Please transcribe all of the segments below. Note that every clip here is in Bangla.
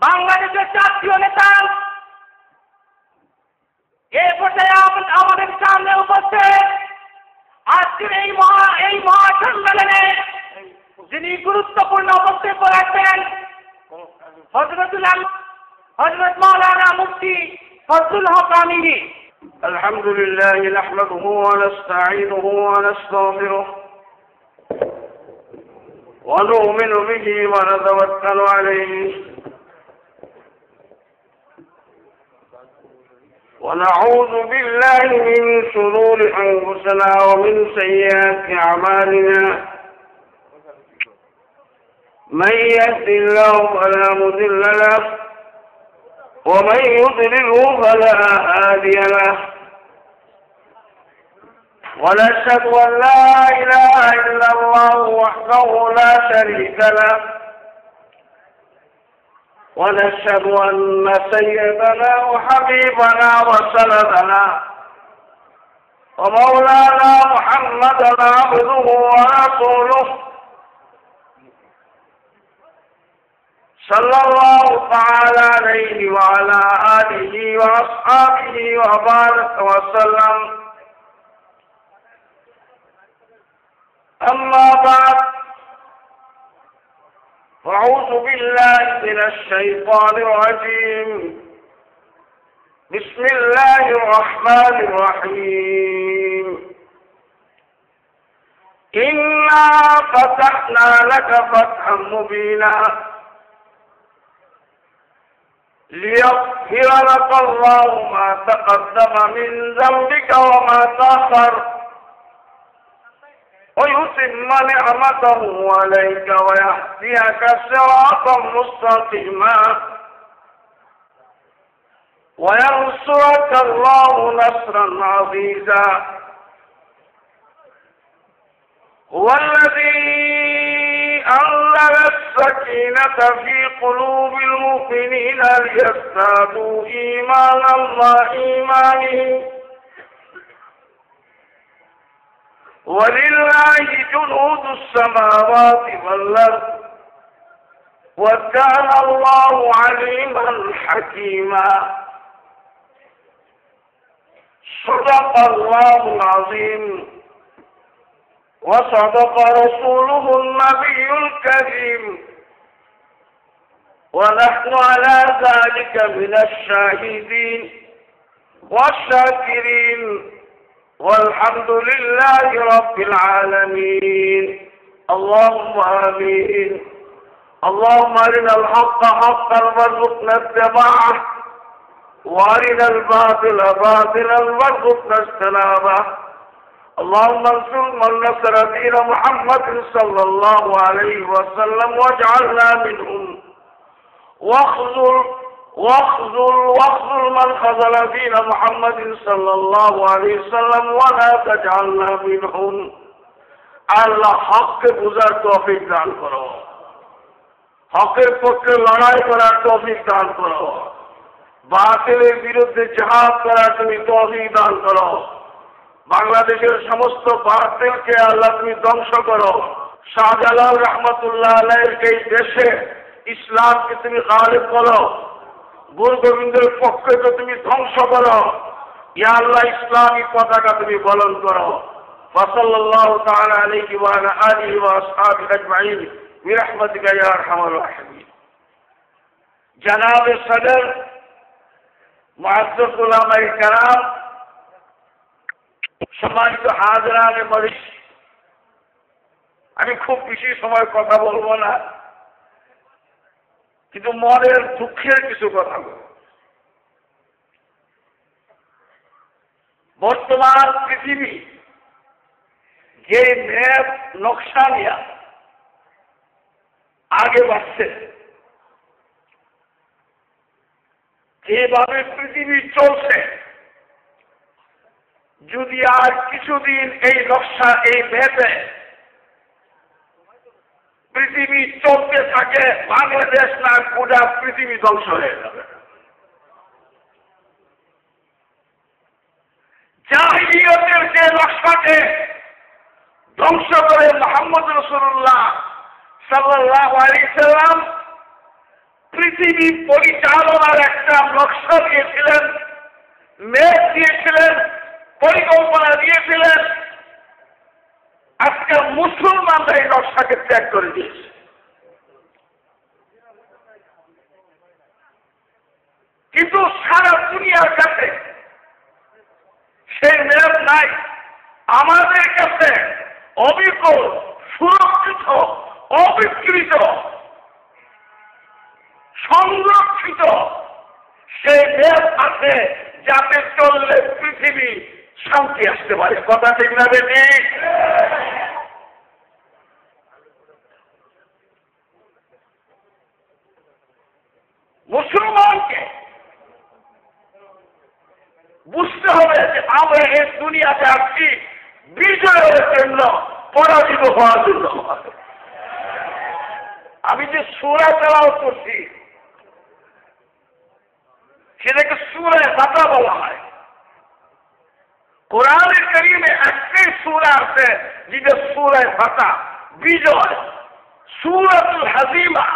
বাংলাদেশের জাতীয় নেতা এ পর্যায়ে আমাদের সামনে উপস্থিত আজকের এই মহা সম্মেলনে যিনি গুরুত্বপূর্ণ বক্তব্য রাখবেন হযরত মাওলানা মুফতি ফজলুল হক আমিনী। আলহামদুলিল্লাহ নাহমাদুহু ওয়া নাস্তাঈনুহু ওয়া নাস্তাগফিরুহ ওয়া নু'মিনু বিহি ওয়া নাতাওয়াক্কালু আলাইহি ونعوذ بالله من شرور أنفسنا ومن سيئات أعمالنا من يهد الله فلا مضل له ومن يضلله فلا هادي له ونشهد أن لا إله إلا الله وحده لا شريك له ونشهد أن سيدنا وحبيبنا وسندنا ومولانا محمدا عبده ورسوله صلى الله تعالى عليه وعلى آله وأصحابه وبارك وسلم. أما بعد أعوذ بالله من الشيطان الرجيم. بسم الله الرحمن الرحيم. إنا فتحنا لك فتحا مبينا ليغفر لك الله ما تقدم من ذنبك وما تأخر ويتم نعمته عليك ويهديك صراطا مستقيما وينصرك الله نصرا عزيزا. هو الذي أنزل السكينة في قلوب المؤمنين ليزدادوا إيمانا مع إيمانهم ولله جنود السماوات والأرض وكان الله عليما حكيما. صدق الله العظيم وصدق رسوله النبي الكريم ونحن على ذلك من الشاهدين والشاكرين والحمد لله رب العالمين. اللهم آمين. اللهم أرنا الحق حقا وارزقنا اتباعه وأرنا الباطل باطلا وارزقنا اجتنابه. اللهم انصر من نصر دين محمد صلى الله عليه وسلم واجعلنا منهم واخذل من خذل دين محمد صلى الله عليه وسلم ولا تجعلنا منهم. আল্লাহ হককে বুঝার তৌফিক দান করো, হকের পক্ষে লড়াই করার তৌফিক দান করো, বাতিলের বিরুদ্ধে জিহাদ করার তুমি তৌফিক দান করো। বাংলাদেশের সমস্ত বাতিলকে আল্লাহ তুমি ধ্বংস করো। শাহজালাল রহমতুল্লাহ আলাইহির এই দেশে ইসলামকে তুমি গালিব করো, গুরু গোবিন্দের পক্ষকে তুমি ধ্বংস করো। ইয়া আল্লাহ ইসলামী পতাকা তুমি বলন করো। ওয়াসাল্লাল্লাহু তাআলা আলাইহি ওয়া আলা আলিহি ওয়া আসহাবিহি আজমাইন বিরহমাতিকা ইয়া আরহামার রাহিমিন। জনাবে সদর মুআজ্জাজ উলামায়ে কেরাম, সম্মানিত হাজরানে মজলিস, আমি খুব বেশি সময় কথা বলবো না, কিন্তু মনের দুঃখের কিছু কথা বলব। বর্তমান পৃথিবী যে ম্যাপ নকশা নিয়ে আগে বাড়ছে, যেভাবে পৃথিবী চলছে, যদি আর কিছুদিন এই নকশা এই ম্যাপে পৃথিবী চলতে থাকে, বাংলাদেশ না গোটা পৃথিবী ধ্বংস হয়ে যাবে। জাহিলিয়তের যে নকশাকে ধ্বংস করে মুহাম্মদ রাসূলুল্লাহ সাল্লাল্লাহু আলাইহি সাল্লাম পৃথিবী পরিচালনার একটা নকশা দিয়েছিলেন, মেঘ দিয়েছিলেন, পরিকল্পনা দিয়েছিলেন। আজকে মুসলমানরা এই নকশাকে ত্যাগ করে দিয়েছে। কিন্তু সারা দুনিয়ার কাছে সেই মেঘ নাই। আমাদের কাছে অবিকল, সুরক্ষিত, অবিকৃত, সংরক্ষিত সেই মেঘ আছে, যাতে চললে পৃথিবী শান্তি আসতে পারে। কথা ঠিক না বেটি? মুসলমানকে বুঝতে হবে যে আমরা এই দুনিয়াতে আসছি বিজয়ের জন্য, পরাজিত হওয়ার জন্য। আমি যে সূরা তেলাওয়াত করছি সেটাকে সূরা ফাতিহা বলা হয়। কোরআনে কারীমে একটাই সূরা আছে যেটা সূরা ফাতিহা, বিজয়। সূরাতুল হাজিমা,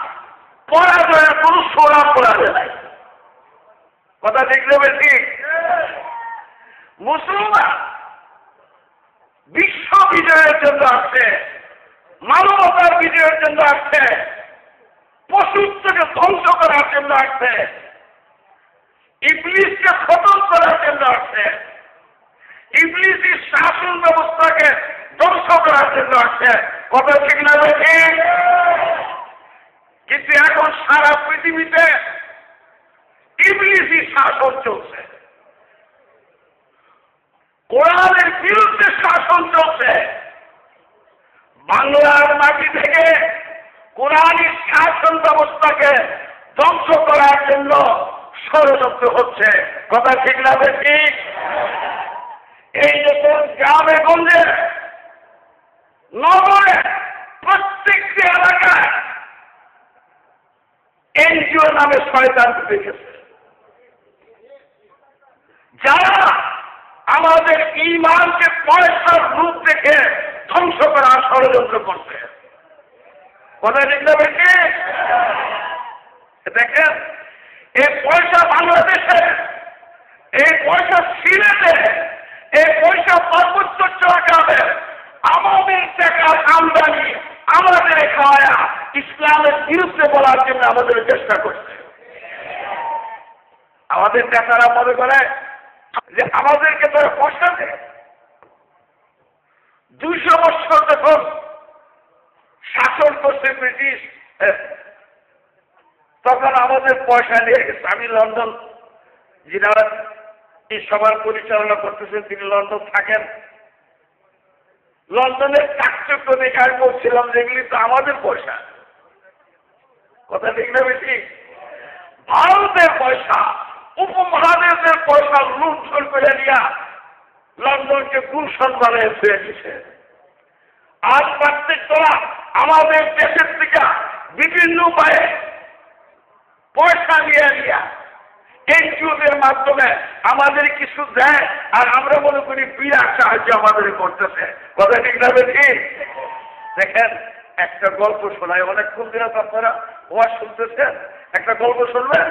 পরাজয়ের কোন সূরা পড়াবে নাই। কথা ঠিক নেবে? ঠিক। মুসলমান বিশ্ব বিজয়ের জন্য আসছে, মানবতার বিজয়ের জন্য আসছে, পশুত্বকে ধ্বংস করার জন্য আসছে, ইবলিসকে খতম করার জন্য আসছে, ইবলিসি শাসন ব্যবস্থাকে ধ্বংস করার জন্য আসছে। কথা ঠিক না? কিন্তু এখন সারা পৃথিবীতে ইবলিসি শাসন চলছে, কোরআনের বিরুদ্ধে শাসন চলছে। বাংলার মাটি থেকে কোরআনের শাসন ব্যবস্থাকে ধ্বংস করার জন্য ষড়যন্ত্র হচ্ছে। কথা ঠিক না? ঠিক। এই যখন গ্রামে গঞ্জে, নগরে, প্রত্যেকটি এলাকায় এনজিও নামে শয়তান ঢুকে গেছে, যারা আমাদের ঈমানকে পয়সার রূপ দেখে ধ্বংস করার ষড়যন্ত্র করছে। কথা ঠিক না? দেখেন, এই পয়সা বাংলাদেশে, এই পয়সা সিলেটে, এই পয়সা পার্বত্য চট্টগ্রামে আমাদের টাকার আমদানি, আমাদের খাওয়া ইসলামের বিরুদ্ধে বলার জন্য আমাদের চেষ্টা করছে। আমাদের নেতারা মনে করে যে আমাদেরকে তারা পয়সা দেয়। 200 বছর যখন শাসন করছে ব্রিটিশ, তখন আমাদের পয়সা নিয়ে গেছে। আমি লন্ডন, যিনি এই সভার পরিচালনা করতেছেন তিনি লন্ডন থাকেন। লন্ডনের চাকচক্য দেখে আমি বলছিলাম যেগুলি তো আমাদের পয়সা। কথা ঠিক না? বেশি ভারতের পয়সা, উপমহাদেশের পয়সা লুণ্ঠন করে নিয়ে লন্ডনকে গুলশান বানিয়ে ফিরে দিছে। আজ প্রত্যেক তোরা আমাদের দেশের থেকে বিভিন্ন উপায়ে পয়সা নিয়ে নিয়ে এনজিওদের মাধ্যমে আমাদের কিছু দেয়, আর আমরা মনে করি বিরাট সাহায্য আমাদের করতেছে। কথা ঠিক না? ঠিক। দেখেন, একটা গল্প শোনায়, অনেকক্ষণ দিন আপনারা ওয়াজ শুনতেছেন, একটা গল্প শুনবেন।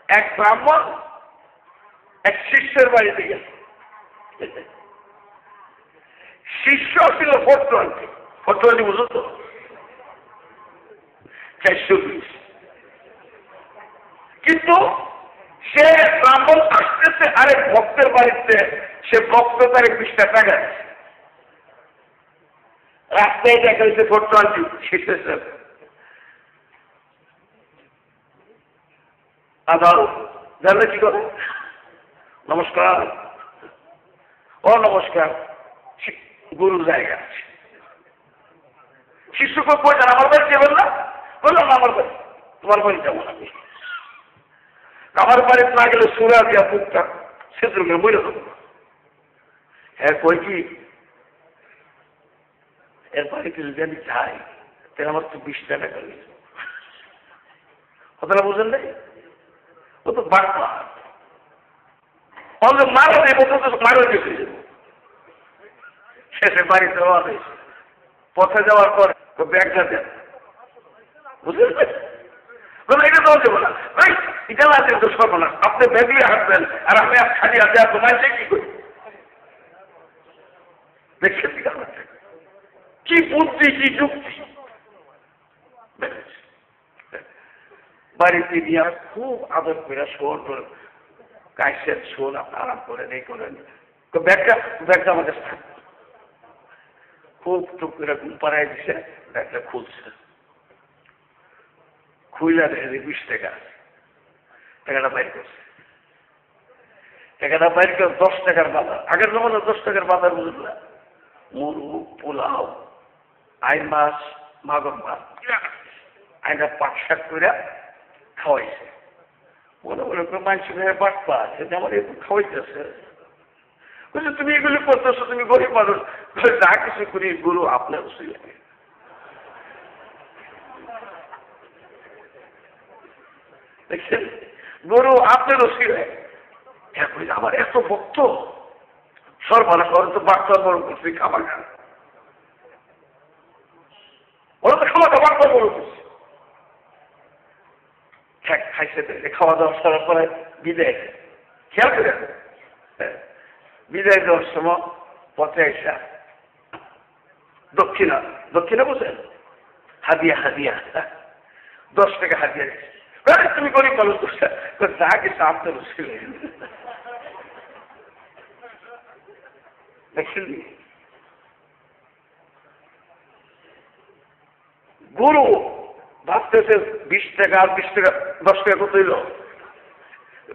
এক ব্রাহ্মণ এক শিষ্যের বাড়িতে গেছে। শিষ্য ছিল 420 বুঝো তো, 420। কিন্তু সে ব্রাহ্মণ আসতেছে আরেক ভক্তের বাড়িতে, সে ভক্ত তারে 20 টাকা গেছে। রাস্তায় দেখা হয়েছে 420 শিখেছে। আবার জানলে কি করে? নমস্কার। ও নমস্কার, গুরু জায়গা আছে। শিশুকে পয়সা আমার বাড়ি যাবেন না? বললাম আমার বাড়ি। তোমার বাড়ি যাবো আমি। আমার বাড়িতে না গেলে সুরা দিয়া বুকটা সেতুর গেলে বইলে দেবো। হ্যাঁ, কই কি এর বাড়িতে যদি আমি যাই তাহলে আমার তো 20 টাকা গেল। কথাটা বুঝলেন নাই? ও তো বাড়বা মারা দেবো, তো মারা গেছে। শেষে বাড়িতে রওনা হয়েছে। পথে যাওয়ার পর ব্যাগটা দেন, বুঝলেন? দেওয়া যাবে না। ভাই এটা আছে তো সর্বনাশ, আপনি ব্যাগলে হাঁটবেন আর আমি খালি হাতে আর তোমায় কি করি দেখছেন কি বুদ্ধি কি যুক্তি। বাড়িতে গিয়ে খুব আদর করে শোন কাইসের শোন, আপনি আরাম করেন এই করেন, ব্যাগটা আমাদের থাকবে। খুব টুক করে ঘুম পাড়ায় দিছে, ব্যাগটা খুলছে, খুইলা দেখে 20 টাকা, টাকাটা বাইর করছে। টাকাটা বাইর করে 10 টাকার বাজার, আগের জমানো 10 টাকার বাজার বুঝলা, মুরু পোলাও আইন মাছ মাগর মাছ আইনা 5-7 করে খাওয়াইছে। মনে মনে করে মানুষ ভেবে বাটপা আছে যে আমার একটু খাওয়াইতেছে, বলছে তুমি এগুলি করতেছো, তুমি গরিব মানুষ, যা কিছু করি গুরু আপনার উচিত লাগে। দেখছেন গরু আপনার উচিত লাগে। আমার এত ভক্ত সর্বনা করে তো বার্তা বড় করছি, খাবার খান ওরা তো খাওয়াটা বার্তা বড় করছে। খাইছে খাওয়া দাওয়া সারার পরে বিদায়, খেয়াল করে বিদায় দেওয়ার সময় পথে আইসা দক্ষিণা বুঝলেন, হাদিয়া 10 টাকা হাদিয়া দিচ্ছে। তুমি গরিব মানুষ যা কিছু আপনার ছিল দেখছেন। গুরু ভাবতেছে 20 টাকা আর 20 টাকা 10 টাকা কত হইল,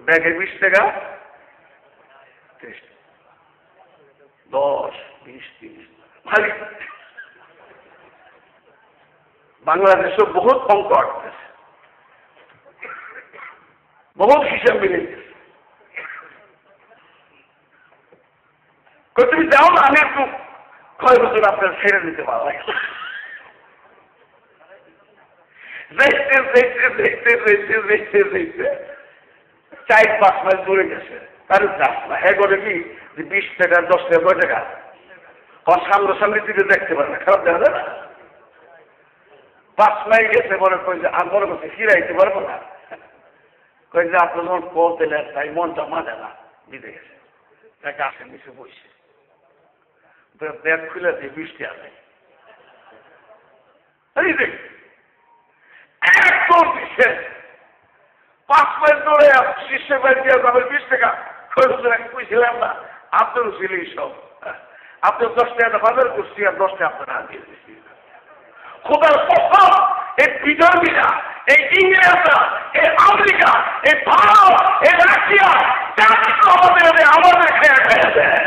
ব্যাগে 20 টাকা 30 10 20 30 ভালো। বাংলাদেশে বহুত অঙ্ক আটতেছে, বহুত হিসাব মিলে গেছে। তুমি যাও না, আমি একটু কয় বছর আপনার ছেড়ে নিতে পারবো। দেখতে 4-5 মাস দূরে গেছে, তার যাস না। হ্যাঁ করে কি যে 20 টাকা 10 টাকা কয় টাকা সামনে দিকে দেখতে পারে না, খারাপ দেখা যায় না। 5 মাইল গেছে, মনে কই যে আর মনে করছে ফিরাইতে পারবো না, কই যে আপনার যখন কল তাই মনটা মানে না, দিতে গেছে। তাকে আসেন নিচে বসে ব্যাগ খুলে দিয়ে 20 টাকা নেই, একদম দিচ্ছে 5 মাইল দৌড়ে শিষ্যের বাড়ি দিয়ে 20 টাকা কইছিলাম না, আপনারও ছিল সব। আপনার 10 টাকা বাজার করছি আর 10 টাকা আপনার হাত দিয়ে দিচ্ছি। খোদার কসম, এই বিধর্মীরা, এই ইংরেজরা, এই আমেরিকা, এই ভারত, এই রাশিয়া আমাদের খেয়ে দেয়।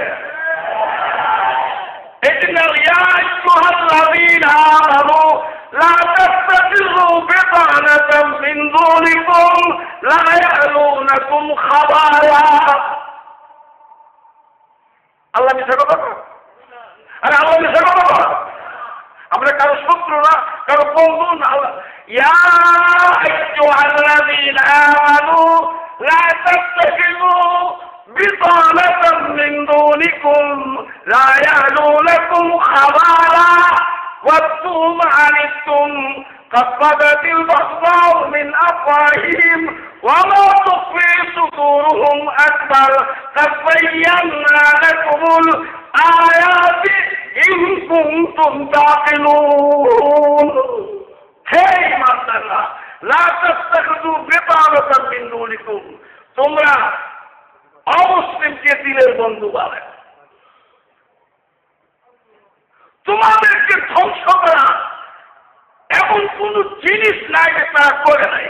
لا تتخذوا بطانة من دونكم لا يألونكم خبالا। আল্লাহ মিথ্যা কথা বলে? আরে আল্লাহ মিথ্যা কথা বলে? আমরা কারো শত্রু না, কারো বন্ধু না। ইয়া আইয়ুহাল্লাযীনা আমানু লা তাত্তাখিযু বিতানাতাম মিন দুনিকুম লা ইয়ালুনাকুম খাবালা ওয়াদ্দু মা আনিতুম قد بدت البغضاء من أفواههم وما تخفي صدورهم أكبر قد بينا لكم الآيات إن كنتم تعقلون। هي مثلا لا تتخذوا بطانة من دونكم, তোমরা অমুসলিমকে দিলের বন্ধু বানায়, তোমাদেরকে ধ্বংস করা এমন কোন জিনিস নাই যে তারা করে নাই।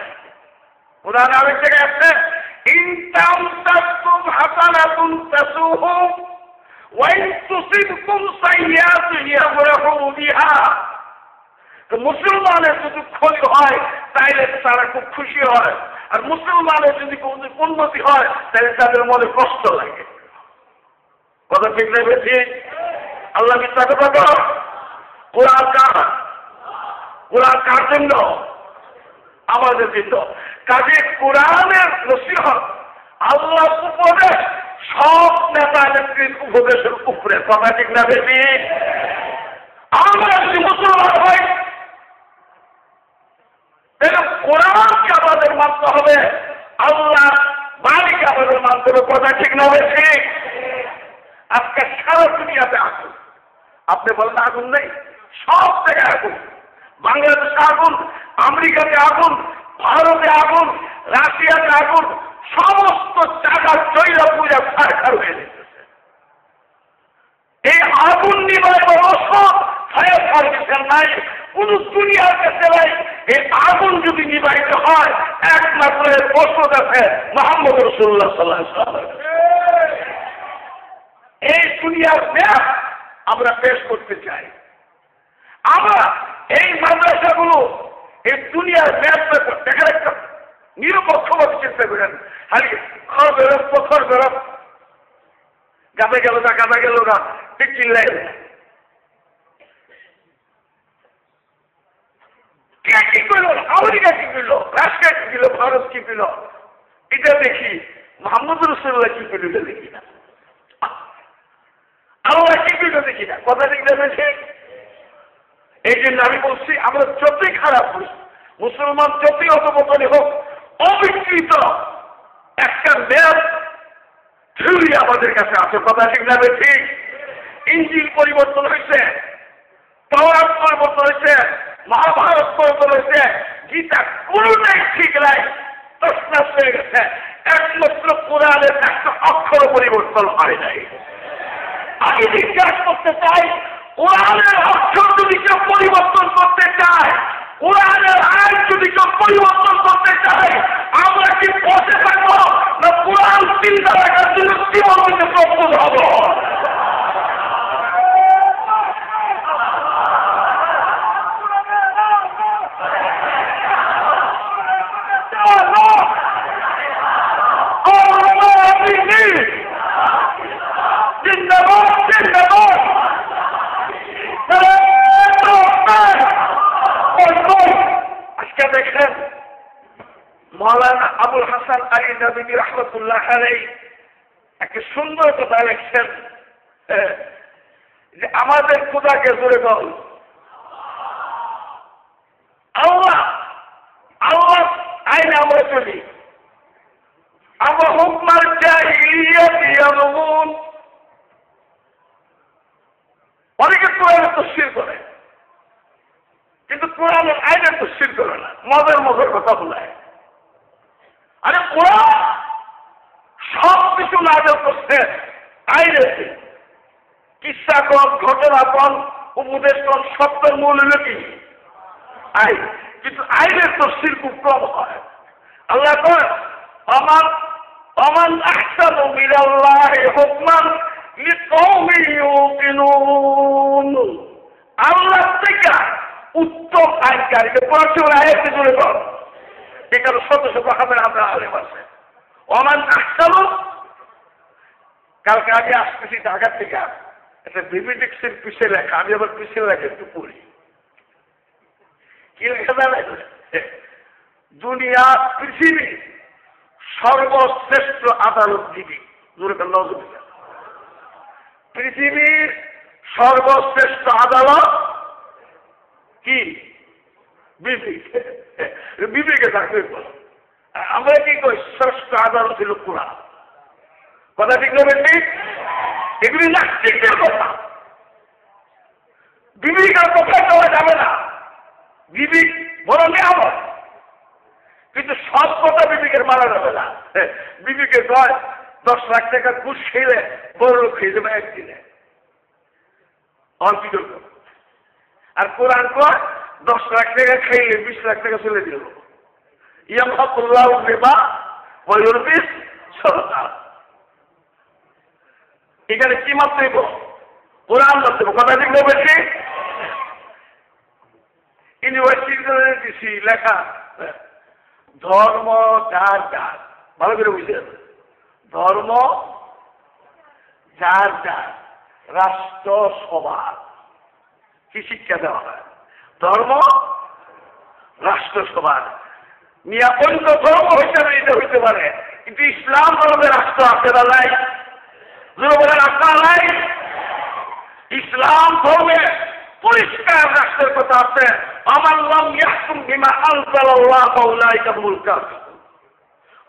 কোরআনে আরেক জায়গায় আছে ইনতাম তাসকুম হাসানাতুন তাসুহুম ওয়া ইন তুসিবকুম সাইয়্যাতুন ইয়াফরাহু বিহা। তো মুসলমানের যদি ক্ষতি হয় তাইলে তারা খুব খুশি হয়, আর মুসলমানের যদি উন্নতি হয় তাহলে তাদের মনে কষ্ট লাগে। কথা ঠিক না বেশি? আল্লাহ মিথ্যা কথা বলে? কোরআন কার জন্য? আমাদের জন্য। কাজে কোরআনের নসিহত, আল্লাহ উপদেশ সব নেতা নেত্রীর উপদেশের উপরে। কথা ঠিক না বেশি? আমরা যদি মুসলমান হই তাহলে কোরআনকে আমাদের মাধ্যমে মানতে হবে, আল্লাহ মালিক আমাদের মানতে হবে। কথা ঠিক না হয়েছে? আজকে সারা দুনিয়াতে আগুন। আপনি বলেন আগুন নেই? সব জায়গায় আগুন। বাংলাদেশে আগুন, আমেরিকাতে আগুন, ভারতে আগুন, রাশিয়াতে আগুন, সমস্ত জায়গা চৈরা পুজা ছাড়খার হয়ে যেতেছে। এই আগুন নিবায় ওষুধ ফায়ার সার্ভিসের নাই, কোন দুনিয়ার কাছে নাই। এই আগুন যদি নিবাহিত হয় একমাত্র এর ওষুধ আছে মুহাম্মদ রাসূলুল্লাহ সাল্লাল্লাহু আলাইহি ওয়াসাল্লাম। এই দুনিয়ার ম্যাপ আমরা পেশ করতে চাই। আমরা এই মাদ্রাসাগুলো এই দুনিয়ার ম্যাপ দেখার একটা নিরপেক্ষভাবে চিন্তা করেন। খালি খড় বেরোপ পথর বেরোপ, গাঁদা গেল না গাঁদা গেল না ঠিক চিল্লাই কে কি করলো, আমেরিকা কি করলো, রাশিয়া কি করলো, ভারত কি করলো, এটা দেখি। মুহাম্মদ রাসূলুল্লাহ কি করলো এটা দেখি না, আল্লাহ কি করলো দেখি না। কথা ঠিক দেখেছে? এই জন্য আমি বলছি আমরা যতই খারাপ হই, মুসলমান যতই অধপতনে হোক, অবিকৃত একটা ম্যাপ থিওরি আমাদের কাছে আছে। কথা ঠিক না ঠিক? ইঞ্জিল পরিবর্তন হয়েছে, তাওরাত পরিবর্তন হয়েছে, মহাভারত পরিবর্তন হয়েছে, গীতা কোনটাই ঠিক নাই, তছনছ হয়ে গেছে। একমাত্র কোরআনের একটা অক্ষর পরিবর্তন হয় নাই। আমি জিজ্ঞাসা করতে চাই, কোরআনের অক্ষর যদি কেউ পরিবর্তন করতে চায়, কোরআনের আইন যদি কেউ পরিবর্তন করতে চায়, আমরা কি বসে থাকবো না কোরআন চিন্তা রাখার জন্য জীবন দিতে প্রস্তুত হব? আজকে দেখেন মৌলানা আবুল হাসান আলী নদভী রহমতুল্লাহ আলাইহি একটা সুন্দর কথা লিখছেন যে আমাদের খোদাকে জোরে বল আল্লাহ। আল্লাহ আইনে আমরা চলি, আমরা হুকমার জাহিলিয়াতি ইয়াবগুন। অনেকে কোরআনের তাফসীর করে কিন্তু কোরআনের আইনের তাফসীর করে না, মজার মজার কথা বলে। আরে কোরআন সব কিছু নাযিল করছে আইনে, কিসসা কোন, ঘটনা কোন, উপদেশ কোন, সত্যের মূল হলো কি আইন। কিন্তু আইনের তাফসীর খুব কম হয়। আল্লাহ কয় অমান আহসানু মিনাল্লাহি হুকমান লিকওমিন ইউকিনুন। আল্লাহ থেকে উত্তম আইনকারী পড়াশোনা আয়াতে জুড়ে কর। এখানে শত শত হাজার হাজার আলেম আছে। অমান আহসানু, কালকে আমি আসতেছি ঢাকা থেকে, একটা বিবিডিক্সের পিছিয়ে লেখা, আমি আবার পিছিয়ে লেখা একটু পড়ি। কি লেখা জানেন? দুনিয়া পৃথিবী সর্বশ্রেষ্ঠ আদালত দিবি। পৃথিবীর সর্বশ্রেষ্ঠ আদালত কি? বিবেক। বিবেকে থাকবে। আমরা কি কই? শ্রেষ্ঠ আদালত ছিল কোরআন। কথা ঠিক না ঠিক? এগুলি নাস্তিকদের কথা। বিবেকের কথা করা যাবে না। বিবেক বড় নিয়ামত, কিন্তু সব কথা বিবেকের মারা যাবে না। বিবেকের কয় 10 লাখ টাকা ঘুষ খেলে বড় লোক খেয়ে যাবে একদিনে, কি করব? আর কোরআন কয় 10 লাখ টাকা খাইলে 20 লাখ টাকা চলে দিল। ইয়ামহাকুল্লাহু রিবা ওয়া ইউরবিস সাদাকা। এখানে কি মাত্র দেব? কোরআন মাত্র। কথা ঠিক না বেশি? ইউনিভার্সিটিতে দিছি লেখা, ধর্ম যার যার, ভালো করে বুঝলেন, ধর্ম যার যার, রাষ্ট্র সবার। কি শিক্ষা দেওয়া হয়? ধর্ম রাষ্ট্র সবার। মিয়া অন্য ধর্ম হিসাবে এটা হইতে পারে, কিন্তু ইসলাম ধর্মের রাষ্ট্র আছে না নাই? রাষ্ট্র নাই। ইসলাম ধর্মে পরিষ্কার রাষ্ট্রের কথা আছে। আমার লাম ইয়াহকুম বিমা আনজালাল্লাহু ফাউলাইকা হুমুল কাফিরুন।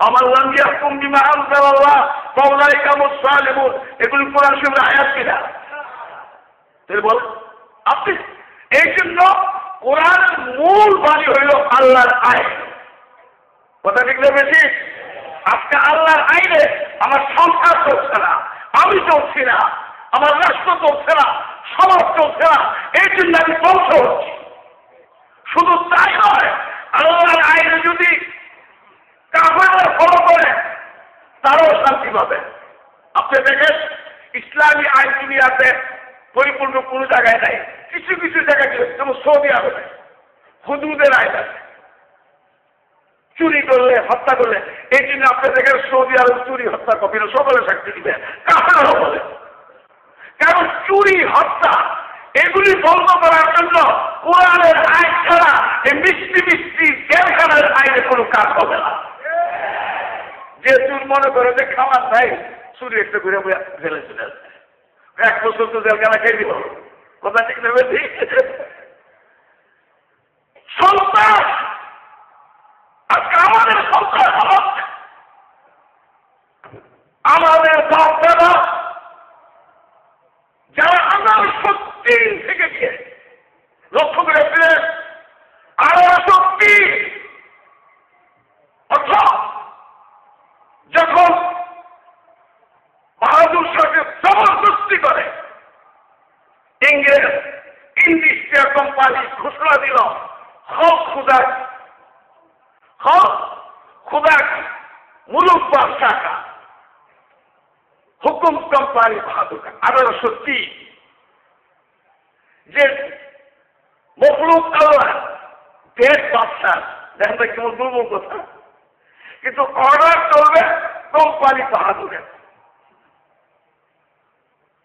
আমার লাম ইয়াহকুম বিমা আনজালাল্লাহ ফাউলাইকা হুমুস সালিমুন, এগুলি কোরআন শরীফের আয়াত কিনা? তাহলে বল আপনি এই জন্য কোরআনের মূল বাণী হইল আল্লাহর আইন। কথা ঠিক না বেশি? আজকে আল্লাহর আইনে আমার সংসার চলছে না, আমি চলছি না, আমার রাষ্ট্র চলছে না, সমাজ চলছে না, এই জন্য আমি ধ্বংস হচ্ছি। শুধু তাই নয়, আল্লাহর আইনে যদি কাফেররা ফলো করে তারাও শান্তি পাবে। আপনি দেখেন ইসলামী আইন দুনিয়াতে পরিপূর্ণ কোনো জায়গায় নাই, কিছু কিছু জায়গায় যেমন সৌদি আরবে হুদুদের আইন আছে, চুরি করলে হত্যা করলে, এই জন্য আপনি দেখেন সৌদি আরব চুরি হত্যা কপিল সকলে সাক্ষী দিবে, কাফেররাও বলে। কারণ চুরি হত্যা এগুলি বন্ধ করার জন্য কোরআনের আইন ছাড়া এই মিষ্টি মিষ্টি জেলখানার আইনে কোনো কাজ হবে না। যে চুর মনে করে যে খাওয়ার নাই, চুরি একটা ঘুরে জেলে চলে আসবে, 1 বছর তো জেলখানা খেয়ে দিব। কথা ঠিক নেবে? সন্তান আজকে আমাদের সন্তান হক, আমাদের বাপ দাদা যারা আমার শক্তি থেকে গিয়ে লক্ষ্য করেছিলেন, আরো শক্তি অর্থাৎ যখন বাহাদুর শাহকে জবরদস্তি করে ইংরেজ ইন্ডিস্ট কোম্পানি ঘোষণা দিল হক খুদা মুলুক বাদশাহ का হুকুম কোম্পানি বাহাদুর का 1830 যে মখলুক আল্লাহ দেশ বাদশাহ, দেখেন তো কেমন দুর্বল কথা, কিন্তু অর্ডার চলবে কোম্পানি বাহাদুরের।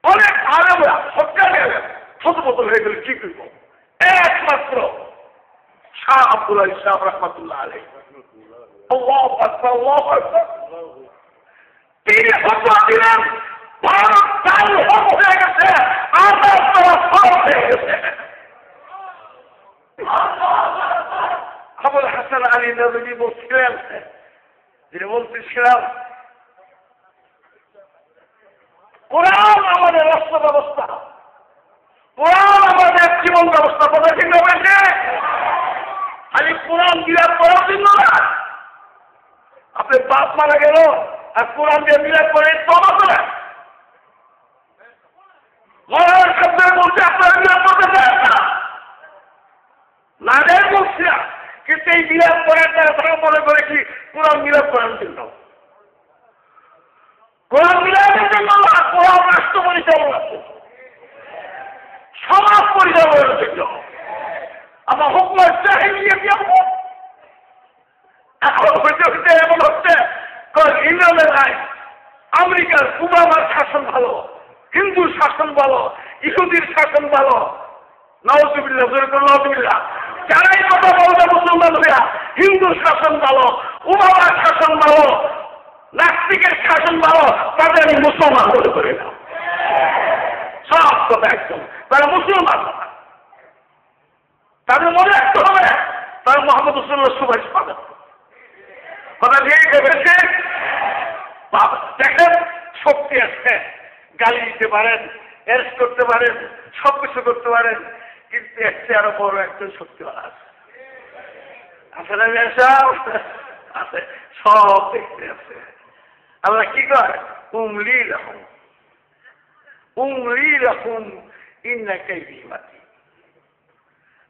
অনেক আলেমরা সজ্ঞানী আলেম ছোট বোতল হয়ে গেলে কি করব, একমাত্র শাহ আব্দুল আলী সাহেব রহমতুল্লাহ আলাইহি আল্লাহু আকবার আল্লাহু আকবার তিনি ফতোয়া দিলেন ভারত চাল হয়ে গেছে, আজাদ করা ফরজ হয়ে গেছে। আবুল হাসান আলী নদভী বলছিলেন, যিনি বলতেছিলাম কোরআন আমাদের রাষ্ট্র ব্যবস্থা, কোরআন আমাদের জীবন ব্যবস্থা। কথা ঠিক হয়েছে? খালি কোরআন বিলাপ করার জন্য না, আপনার বাপ মারা গেল আর কোরআন দিয়ে বিলাপ করে তবা করে মরার ক্ষেত্রে বলছে আপনারা বিলাপ করতে চান না, না দেয় বলছি না, কিন্তু এই বিলাপ করার দ্বারা তারা মনে করে কি কোরআন বিলাপ করার জন্য, কোরআন বিলাপের জন্য না, কোরআন রাষ্ট্র পরিচালনার জন্য, সমাজ পরিচালনার জন্য। আমার হুকুমের চাহিদা এখন হইতে হইতে এমন হচ্ছে ইংল্যান্ডের আইন, আমেরিকার ওবামার শাসন ভালো, হিন্দুর শাসন ভালো, ইহুদির শাসন ভালো, নাউজুবিল্লাহ নাউজুবিল্লাহ, যারাই কথা বলবে মুসলমান হইয়া হিন্দুর শাসন ভালো, ওবামার শাসন ভালো, নাস্তিকের শাসন ভালো, তাদের আমি মুসলমান মনে করি না। সব কথা একদম তারা মুসলমান না, তাদের মনে রাখতে হবে তারা মোহাম্মদ রাসূলুল্লাহ সুভাষ পাবেন। কথা ঠিক ভেবেছে? দেখেন শক্তি আছে, গালি দিতে পারেন, অ্যারেস্ট করতে পারেন, সবকিছু করতে পারেন, কিন্তু একটি আরো বড় একজন শক্তিওয়ালা আছে। আছে না আছে, সব দেখতে আছে। আল্লাহ কি করে? উমলি লাহুম ইন্না কাইদি মাতি।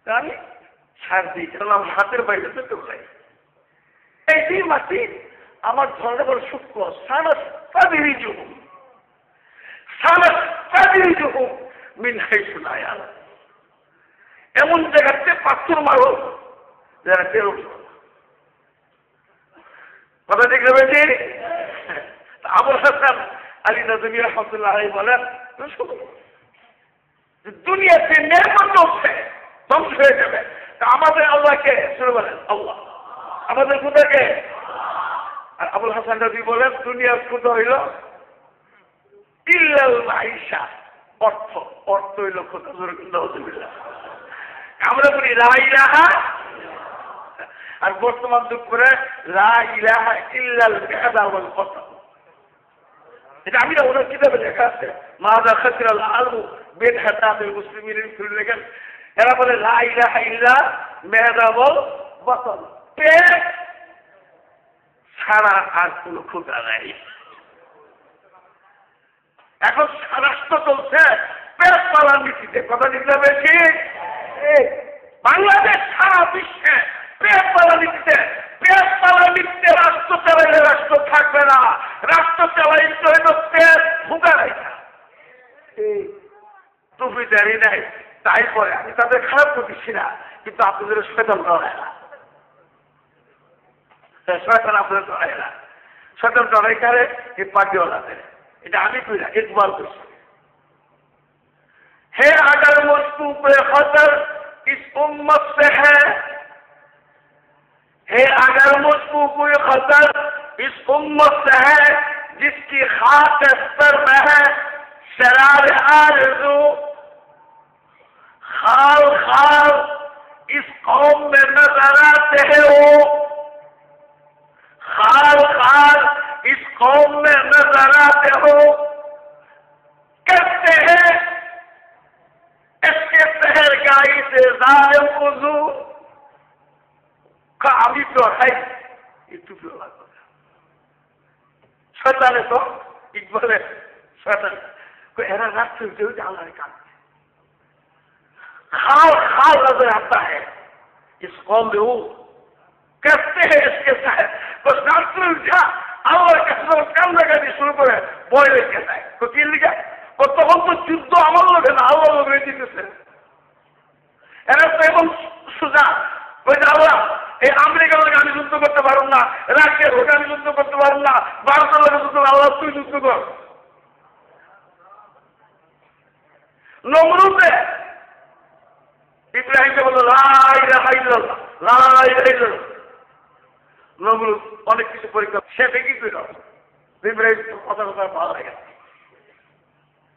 আমি ছাড় দিই, কারণ আমার হাতের বাইরে তো কেউ নাই। এই মাতি আমার ধরনের বড় সূক্ষ্ম, মিন হাইসু লা ইয়ালাম। এমন জায়গাতে পাথর মারো যারা টের উঠল। কথা ঠিক ভেবেছি? আবুল হাসান আলী নদভী রহমতুল্লাহ আলাইহি বলেন, দুনিয়াতে নির্মাণ হচ্ছে, ধ্বংস হয়ে যাবে, আমাদের আল্লাহকে শুরু বলেন আল্লাহ, আমাদের খুদাকে। আর আবুল হাসান নদভী বলেন দুনিয়ার খুদা হইল ইল্লাল মাইশা, অর্থ, অর্থ হইল খুদা। নাউজুবিল্লাহ। আমরা বলি লা ইলাহা, আর বর্তমান যুগ করে লা ইলাহা ইল্লাল কাদা ওয়াল কসম। এটা আমি না ওনার কিতাবে লেখা আছে মাযা খাসিরাল আলমু বিন হাতাবিল মুসলিমিন লেখেন এরা বলে লা ইলাহা ইল্লা মেদা ওয়াল কসম, পেট ছাড়া আর কোনো ক্ষুধা নাই। এখন রাষ্ট্র চলছে পেট পালার নীতিতে, কথা দিতে বেশি। বাংলাদেশ সারা বিশ্বে পেট পালা নীতিতে, পেট পালা নীতিতে রাষ্ট্র চালাইলে রাষ্ট্র থাকবে না, রাষ্ট্র চালাইতে হয়তো পেট ভুগা নাই টুপি দাঁড়িয়ে নাই তাই পরে। আমি তাদের খারাপ করতেছি না, কিন্তু আপনাদের শয়তান ডরায় না, শয়তান আপনাদের ডরায় না। শয়তান ডরাই কারে? এই পার্টিওয়ালাদের। এটা আমি কই না, ইকবাল করছি। है अगर मुझको पे खतर इस उम्मत से है अगर मुझको कोई खतर इस उम्मत से है जिसकी खाक स्तर में है शरार आरज़ू खाल खाल इस कौम में नजर आते हैं वो खाल खाल इस कौम में नजर आते हो कहते हैं इसके शहर गाई से जालिम उजू का अभी तो है शैतान तो इकबाल शैतान को एरा रास्ते से जाला निकालते खाल खाल नजर आता है इस कौम में वो कहते हैं इसके शहर बस रास्ते उठा আল্লাহর কাছে কান্নাকাটি শুরু করে ভয় লেগে যায়। তো কি লিখে ও তখন তো যুদ্ধ আমার লোকে না আল্লাহ লোকে জিতেছে। এরা তো এখন সোজা ওই যে আল্লাহ এই আমেরিকার লোক আমি যুদ্ধ করতে পারব না, রাশিয়ার লোক আমি যুদ্ধ করতে পারব না, ভারতের লোক যুদ্ধ আল্লাহ তুই যুদ্ধ কর। নমরুদে ইব্রাহিমকে বলল লা ইলাহা ইল্লাল্লাহ লা ইলাহা ইল্লাল্লাহ। নমরুদ অনেক কিছু পরীক্ষা সে কি করল, ইব্রাহিম কথা কথা ভালো লাগে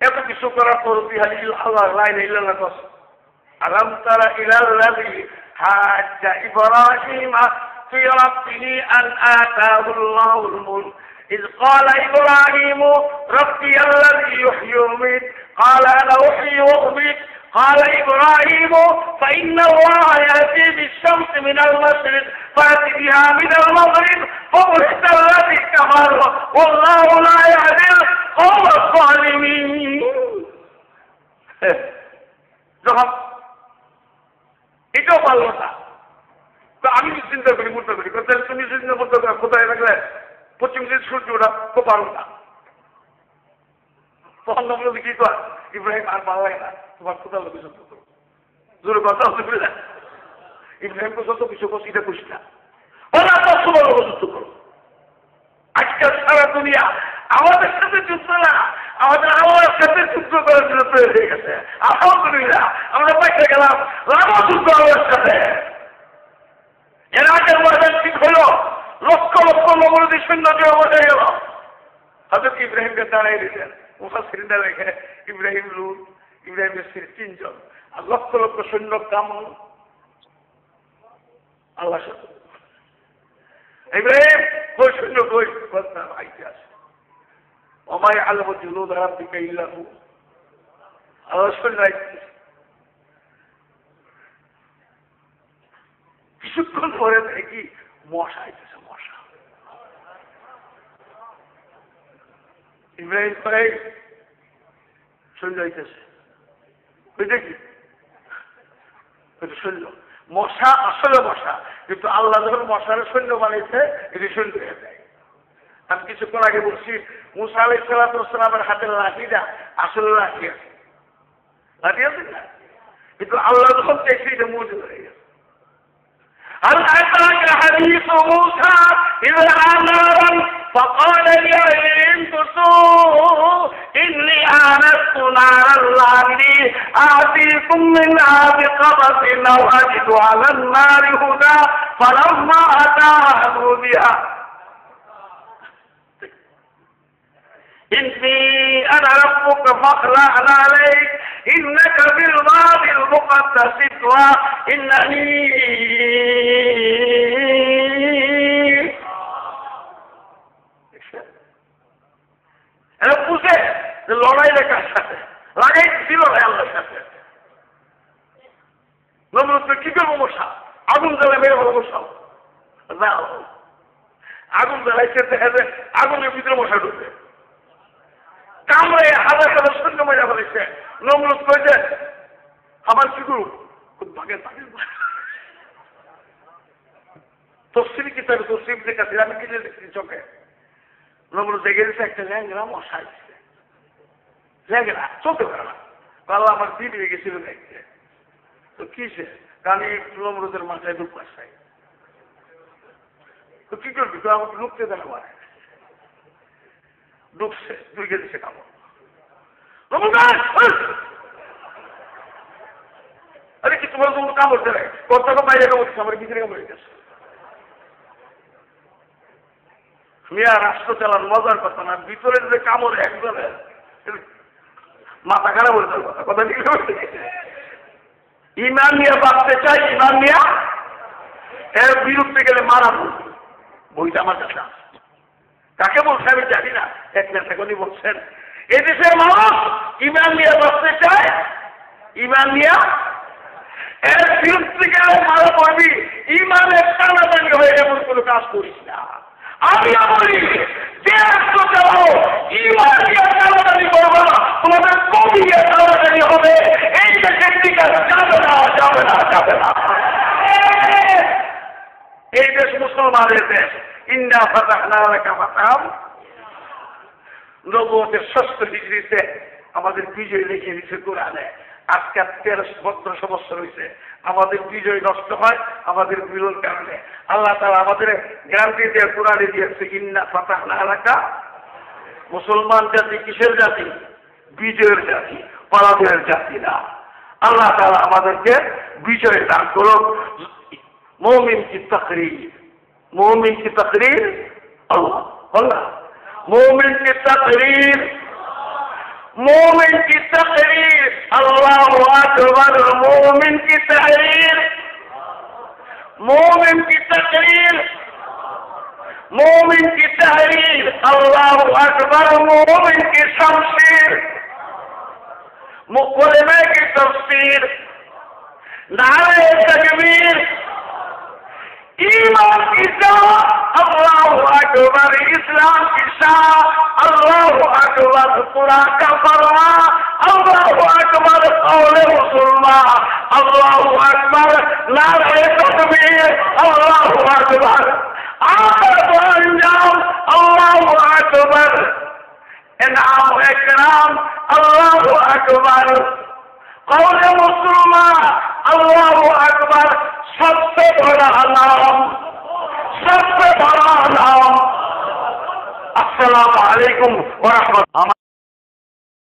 এত কিছু করার পর বিহালি আল্লাহ লা ইলাহা ইল্লাল্লাহ কস আলাম তারা ইলাল্লাযী হাজ্জা ইব্রাহিম ফি রাব্বিহি আন আতাহুল্লাহুল মুলক إذ قال إبراهيم ربي الذي يحيي ويميت قال أنا أحيي وأميت قال إبراهيم فإن الله يأتي بالشمس من المشرق فأت بها من المغرب فبهت الذي كفر والله لا يهدي القوم الظالمين। যখন এটাও ভালো না তো আমি চিন্তা করি মনে করি তুমি চিন্তা করতে কোথায় রাখলে পশ্চিম দিকে সূর্য ওটা তো পারো না। তখন আমরা কি কর ইব্রাহিম আর ভালো লাগে না তোমার কোথাও লোক যুদ্ধ করো জোরে কথা হতে না ইব্রাহিমকে যত কিছু করছি এটা খুশি না ওরা তোমার লোক যুদ্ধ করো। আজকাল সারা দুনিয়া আমাদের সাথে যুদ্ধ না আমাদের আল্লাহর সাথে যুদ্ধ করার জন্য তৈরি হয়ে গেছে। আলহামদুলিল্লাহ আমরা পাইতে গেলাম রামও যুদ্ধ আল্লাহর সাথে। এর আগের ময়দান ঠিক হলো লক্ষ লক্ষ নমরুদি সৈন্য যে বসে গেল হযরত ইব্রাহিমকে দাঁড়াই দিলেন মুফাসসিরিনরা লেখে ইব্রাহিম লূত ইব্রাহিমের স্ত্রী তিনজন আর লক্ষ লক্ষ সৈন্য কামন আল্লাহ সাথে ইব্রাহিম কই সৈন্য কই কথা আইতে আসে ওমাই আলামু জুনুদ রাব্বিকা ইল্লা হু আল্লাহ সৈন্য আইতে কিছুক্ষণ পরে দেখি মশা আইতেছে মশা। ইব্রাহিম ভাই সৈন্য আইতেছে ওই দেখি সৈন্য মশা আসলে মশা কিন্তু আল্লাহ যখন মশার সৈন্য বানাইছে এটি সৈন্য হয়ে যায়। আমি কিছুক্ষণ আগে বলছি মুসা আলাইহিস সালামের হাতের লাঠিটা আসলে লাঠি আছে লাঠি আছে না কিন্তু আল্লাহ যখন দেখছি এটা মজুদ হয়ে গেছে। هل أتاك حديث موسى إذ رأى نارا فقال لأهلهم امكثوا إني آنست نارا لعلي آتيكم منها بقبس أو أجد على النار هدى فلما أتاها نودي إني أنا ربك فاخلع عليك إنك بالوادي المقدس طوى إنني أنا বুঝে যে লড়াই লেখার সাথে লাগাই ছিল না আল্লাহর সাথে নমরুদ কি করবো মশা আগুন জ্বালা মেরে বলো মশা আগুন জ্বালাইছে আগুনের ভিতরে মশা ঢুকবে কামড়ে হাজার হাজার সৈন্য মজা ফেলেছে নমরুদ কয়েছে আমার কি করব খুব ভাগে থাকে তসিম কি তার তসিম দেখাচ্ছি আমি কিনে দেখছি চোখে নমরুদ দেখে দিচ্ছে একটা ল্যাংরা মশা দিচ্ছে ল্যাংরা চলতে পারে না আল্লাহ আমার দিন হয়ে গেছিল দেখতে তো কিসে কানে নমরুদের মাথায় ঢুক আসছে তো কি করবি তো আমাকে ঢুকতে দেন আমার ঢুকছে ঢুকে দিচ্ছে কামড় আরে কি তোমার কোনো কামড় দেয় কত বাইরে কামড় আমার ভিতরে কামড়ে গেছে মিয়া রাষ্ট্র চালান মজার কথা না ভিতরে যে কামড় একজনের মাথা খারাপ হয়ে যাবে কথা ঠিক ইমান নিয়ে বাঁচতে চাই ইমান নিয়ে এর বিরুদ্ধে গেলে মারা বইটা আমার কাছে কাকে বলছে আমি জানি না এক নেতা কোনি বলছেন এদেশের মানুষ ইমান নিয়ে বাঁচতে চায় ইমান নিয়ে এর বিরুদ্ধে গেলে মারা পড়বি ইমানের টানাটানি হয়ে এমন কোনো কাজ করিস না আমি বলি যে রাষ্ট্র চালাও ইমান নিয়ে টানাটানি করবো না তোমাদের কবি নিয়ে টানাটানি হবে এই দেশের দিকে যাবে না যাবে না যাবে না এই দেশ মুসলমানের দেশ ইন্না ফাতাহনা লাকা ফাতহাম নবুয়তের ৬০ ডিগ্রিতে আমাদের বিজয় লিখে দিয়েছে কোরআনে আজকে ১৩-১৪ বছর হয়েছে আমাদের বিজয় নষ্ট হয় আমাদের বিরোধ কারণে আল্লাহ তাআলা আমাদের গ্যারান্টি দিয়ে কোরআনে দিয়েছে ইন্না ফাতাহনা লাকা মুসলমান জাতি কিসের জাতি বিজয়ের জাতি পরাজয়ের জাতি না আল্লাহ তাআলা আমাদেরকে বিজয় দান করুন मोमिन की तकरीर अल्लाह अल्लाह मोमिन की तकरीर अल्लाह अकबर मोमिन की तकरीर अल्लाह अकबर मोमिन की शमशीर मुकलमे की तफसीर नारे तकबीर ईमान की शाह अल्लाह अकबर इस्लाम की शाह अल्लाह अकबर कुरान का फरमा अल्लाह अकबर कौले मुसलमान अल्लाह अकबर नारे तकबीर अल्लाह अकबर आखिर अंजाम अल्लाह अकबर इनाम इकराम अल्लाह अकबर कौले मुसलमान अल्लाह अकबर सबसे बड़ा नाम अस्सलामु अलैकुम व रहमतुल्लाह।